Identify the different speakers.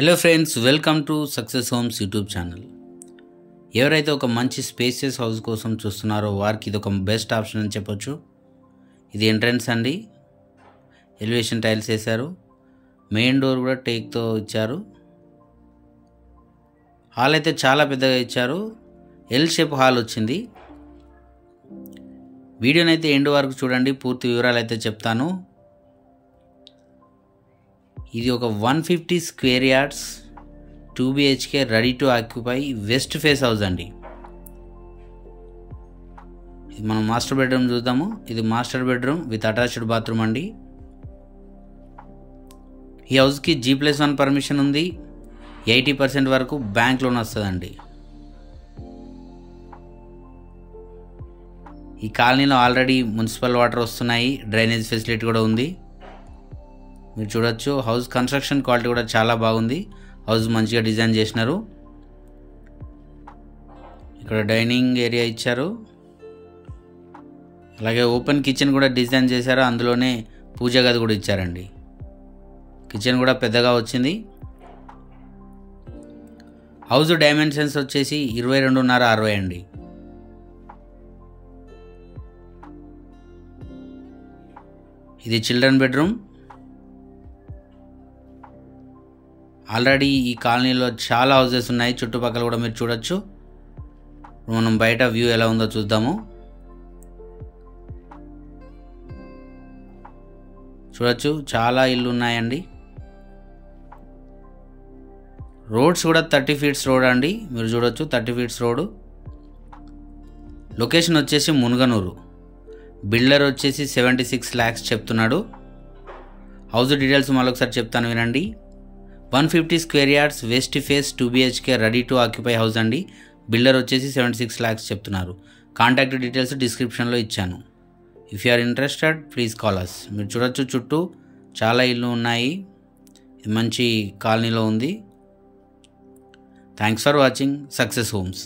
Speaker 1: Hello friends, welcome to success homes YouTube channel. ఎవరైతే ఒక మంచి స్పేసియస్ హౌస్ కోసం చూస్తున్నారో వారికి ఇది ఒక బెస్ట్ ఆప్షన్ అని చెప్పొచ్చు. ఇది ఎంట్రన్స్ అండి. ఎలివేషన్ టైల్స్ వేశారు. మెయిన్ డోర్ కూడా టేక్తో ఇచ్చారు. హాల్ అయితే చాలా పెద్దగా ఇచ్చారు. ఎల్ షేప్ హాల్ వచ్చింది. వీడియోని అయితే ఎండ్ వరకు చూడండి, పూర్తి వివరాలు అయితే చెప్తాను. ఇది ఒక 150 square yards 2 BHK ready to occupy west face house అండి. ఇది మనం మాస్టర్ బెడ్రూమ్ చూద్దాము. ఇది master bedroom with attached bathroom అండి. ఈ హౌస్కి G+1 పర్మిషన్ ఉంది. 80% వరకు బ్యాంక్ లోన్ వస్తుందండి. ఈ కాలనీలో ఆల్రెడీ మున్సిపల్ వాటర్ వస్తున్నాయి. డ్రైనేజ్ ఫెసిలిటీ కూడా ఉంది. మీరు చూడొచ్చు. హౌస్ కన్స్ట్రక్షన్ క్వాలిటీ కూడా చాలా బాగుంది. హౌస్ మంచిగా డిజైన్ చేసినారు. ఇక్కడ డైనింగ్ ఏరియా ఇచ్చారు. అలాగే ఓపెన్ కిచెన్ కూడా డిజైన్ చేశారు. అందులోనే పూజ గది కూడా ఇచ్చారండి. కిచెన్ కూడా పెద్దగా వచ్చింది. హౌస్ డైమెన్షన్స్ వచ్చేసి 22.5 అండి. ఇది చిల్డ్రన్ బెడ్రూమ్. ఆల్రెడీ ఈ కాలనీలో చాలా హౌసెస్ ఉన్నాయి. చుట్టుపక్కల కూడా మీరు చూడొచ్చు. మనం బయట వ్యూ ఎలా ఉందో చూద్దాము. చూడొచ్చు, చాలా ఇల్లు ఉన్నాయండి. రోడ్స్ కూడా 30 ఫీట్స్ రోడ్ అండి. మీరు చూడొచ్చు, 30 ఫీట్స్ రోడ్. లొకేషన్ వచ్చేసి మునుగనూరు. బిల్డర్ వచ్చేసి 76 lakhs చెప్తున్నాడు. హౌస్ డీటెయిల్స్ మరొకసారి చెప్తాను వినండి. 150 square yards west face 2 BHK ready to occupy house అండి. బిల్డర్ వచ్చేసి 76 lakhs చెప్తున్నారు. కాంటాక్ట్ డీటెయిల్స్ డిస్క్రిప్షన్లో ఇచ్చాను. If you are interested please call us. మీరు చూడొచ్చు, చుట్టూ చాలా ఇల్లు ఉన్నాయి. మంచి కాలనీలో ఉంది. Thanks for watching success homes.